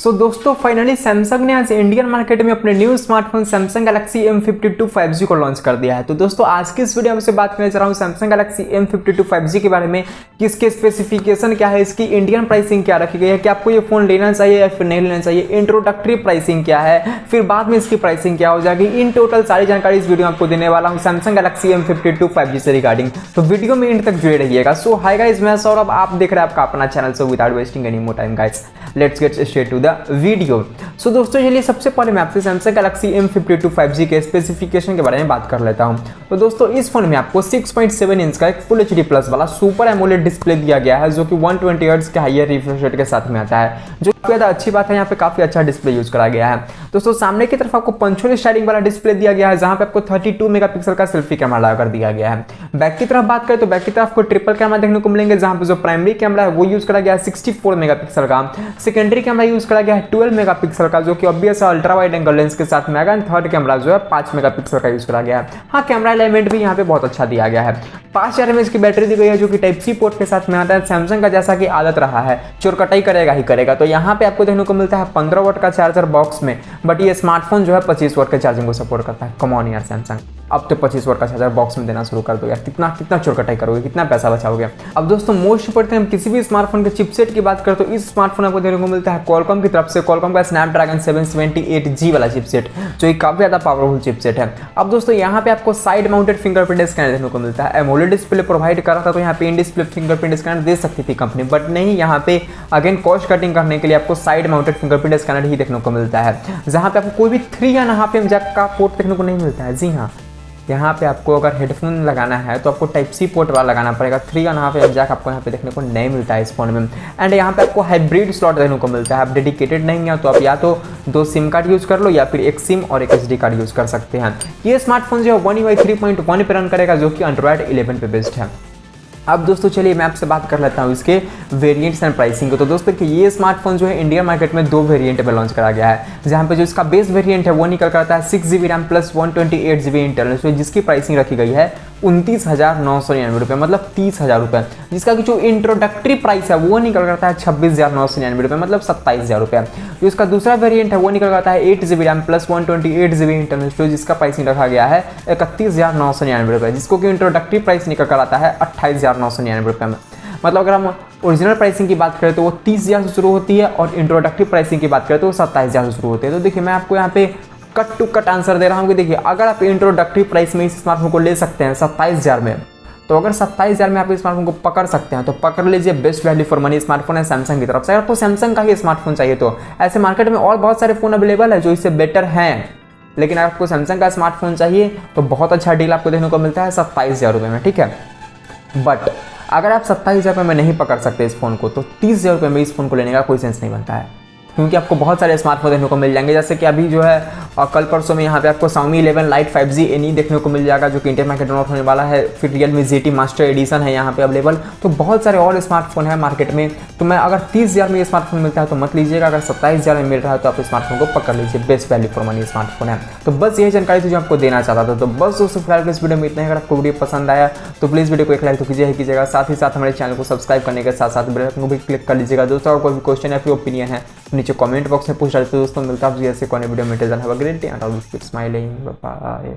सो दोस्तों finally Samsung ने आज इंडियन मार्केट में अपने new smartphone Samsung Galaxy M52 5G को लॉन्च कर दिया है। तो दोस्तों आज की इस वीडियो में से बात करने जा रहा हूँ सैमसंग गैलेक्सी M52 5G के बारे में कि इसके स्पेसिफिकेशन क्या है, इसकी इंडियन प्राइसिंग क्या रखी गई है, कि आपको ये फोन लेना चाहिए या फिर नहीं लेना चाहिए, इंट्रोडक्टरी प्राइसिंग क्या है, फिर बाद में इसकी प्राइसिंग क्या हो जाएगी। इन टोटल सारी जानकारी इस वीडियो में आपको देने वाला हूँ सैमसंग गैलेक्सी M52 5G से रिगार्डिंग। तो वीडियो में एंड तक जुड़े रहिएगा। सो हाय गाइस, मैं सौरभ, आप देख रहे हैं आपका अपना channel. So without wasting any more time guys, let's get straight to the video. So दोस्तों चलिए सबसे पहले मैं आपसे सैमसंग गैलेक्सी M52 5G के स्पेसिफिकेशन के बारे में बात कर लेता हूं। तो दोस्तों इस फोन में आपको 6.7 इंच का एक फुल HD प्लस वाला सुपर एमोलेड डिस्प्ले दिया गया है, जो कि 120 हर्ट्ज के हायर रिफ्रेश रेट के साथ में आता है, जो काफी ज्यादा अच्छी बात है। यहाँ पे काफी अच्छा डिस्प्ले यूज करा गया है। दोस्तों सामने की तरफ आपको पंचोल स्टाइलिंग वाला डिस्प्ले दिया गया है, जहां पे आपको 32 मेगापिक्सल का सेल्फी कैमरा लगाकर दिया गया है। बैक की तरफ बात करें तो बैक की तरफ आपको ट्रिपल कैमरा देखने को मिलेंगे, जहां पे जो प्राइमरी कैमरा है वो यूज करा गया है 64 मेगापिक्सल का, सेकेंडरी कैमरा यूज करा गया है 12 मेगापिक्सल का, जो कि obvious ultra wide angle lens के साथ में आएगा। थर्ड कैमरा जो है 5 मेगापिक्सल का यूज करा गया है। हाँ, कैमरा एलिमेंट भी यहाँ पे बहुत अच्छा दिया गया है। 5000 mAh की बैटरी दी गई है, जो कि टाइप सी पोर्ट के साथ में आता है। सैमसंग का जैसा कि आदत रहा है चोरकटाई करेगा ही करेगा, तो यहाँ पे आपको देखने को मिलता है 15 वाट का चार्जर बॉक्स में, बट ये स्मार्टफोन जो है 25 वाट के चार्जिंग को सपोर्ट करता है। कम ऑन यार सैमसंग, अब तो 25 वाट का चार्जर बॉक्स में देना शुरू कर दो यार। कितना कितना चोरकटाई करोगे, कितना पैसा बचाओगे। अब दोस्तों मोस्ट इंपोर्टेंट, हम किसी भी स्मार्टफोन के चिपसेट की बात करें तो इस स्मार्टफोन आपको देखने को मिलता है क्वालकॉम की तरफ से, क्वालकॉम का स्नैपड्रैगन 778G वाला चिपसेट, जो एक काफी ज्यादा पावरफुल चिपसेट है। अब दोस्तों यहाँ पे आपको साइड माउंटेड फिंगरप्रिंट स्कैनर देखने को मिलता है। एमोलेड डिस्प्ले प्रोवाइड कर रहा था, तो यहाँ पे इन डिस्प्ले फिंगरप्रिंट स्कैनर दे सकती थी कंपनी, बट नहीं, यहाँ पे अगेन कॉस्ट कटिंग करने के लिए आपको साइड माउंटेड फिंगरप्रिंट स्कैनर ही देखने को मिलता है, जहां पे आपको कोई भी 3.5 mm जैक का पोर्ट देखने को नहीं मिलता है। जी हाँ, यहाँ पे आपको अगर हेडफोन लगाना है तो आपको टाइप सी पोर्ट वाला लगाना पड़ेगा। 3.5 mm जैक आपको यहाँ पे देखने को नहीं मिलता है इस फोन में। एंड यहाँ पे आपको हाइब्रिड स्लॉट देखने को मिलता है। आप डेडिकेटेड नहीं है तो आप या तो 2 सिम कार्ड यूज कर लो, या फिर एक सिम और एक SD कार्ड यूज कर सकते हैं। ये स्मार्टफोन जो है One UI 3.1 पे रन करेगा, जो कि Android 11 पे बेस्ड है। अब दोस्तों चलिए मैं आपसे बात कर लेता हूँ इसके वेरिएंट्स एंड प्राइसिंग को। तो दोस्तों कि ये स्मार्टफोन जो है इंडियन मार्केट में 2 वेरिएंट में लॉन्च करा गया है, जहाँ पे जो इसका बेस वेरिएंट है वो निकल करता है 6GB RAM plus 128GB internal, जिसकी प्राइसिंग रखी गई है 29,999 रुपये, मतलब 30,000 रुपये। जिसका कि जो इंट्रोडक्टरी प्राइस है वो निकल करता है 26,999 रुपये, मतलब 27,000 रुपये। जो इसका दूसरा वेरिएंट है वो निकल करता है 8GB RAM plus 128GB internal, जिसका प्राइसिंग रखा गया है 31,999 रुपये, जिसको कि इंट्रोडक्टरी प्राइस निकल कर आता है 28,999 रुपये में। मतलब अगर हम ओरिजिनल प्राइसिंग की बात करें तो वो 30,000 से शुरू होती है, और इंट्रोडक्टरी प्राइसिंग की बात करें तो वो 27,000 से शुरू होती है। तो देखिए मैं आपको यहाँ पे कट टू कट आंसर दे रहा हूँ कि देखिए अगर आप इंट्रोडक्टरी प्राइस में इस स्मार्टफोन को ले सकते हैं 27,000 में, तो अगर 27,000 में आप इस स्मार्टफोन को पकड़ सकते हैं तो पकड़ लीजिए। Best value for money smartphone है सैमसंग की तरफ से। अगर आपको सैमसंग का ही स्मार्टफोन चाहिए तो ऐसे मार्केट में और बहुत सारे फोन अवेलेबल है जो इससे बेटर हैं, लेकिन अगर आपको सैमसंग का स्मार्टफोन चाहिए तो बहुत अच्छा डील आपको देखने को मिलता है 27,000 रुपये में, ठीक है। बट अगर आप 27,000 रुपये में नहीं पकड़ सकते इस फोन को, तो 30,000 रुपये में इस फोन को लेने का कोई सेंस नहीं बनता है, क्योंकि आपको बहुत सारे स्मार्टफोन देखने को मिल जाएंगे। जैसे कि अभी जो है कल परसों में यहाँ पे आपको Xiaomi 11 Lite 5G NE देखने को मिल जाएगा, जो कि इंडियन मार्केट में लॉन्च होने वाला है। फिर Realme GT मास्टर एडिशन है यहाँ पे अवेलेबल। तो बहुत सारे और स्मार्टफोन है मार्केट में। तो मैं अगर 30,000 में ये स्मार्टफोन मिलता है तो मत लीजिएगा, अगर 27,000 में मिल रहा है तो आप स्मार्टफोन को पकड़ लीजिए। Best value for money smartphone है। तो बस यही जानकारी थी जो आपको देना चाहता था। तो बस दोस्तों फिलहाल इस वीडियो में इतना ही। अगर आपको वीडियो पसंद आया तो प्लीज़ वीडियो को एक लाइक तो कीजिएगा, साथ ही साथ हमारे चैनल को सब्सक्राइब करने के साथ साथ बेल आइकन को भी क्लिक कर लीजिएगा। दोस्तों अगर कोई भी क्वेश्चन या फिर ओपिनियन है नीचे कमेंट बॉक्स में पूछ रहे थे। दोस्तों मिलता है आपसे ऐसे कोई वीडियो में। Have a great day and all keep smiling. Bye.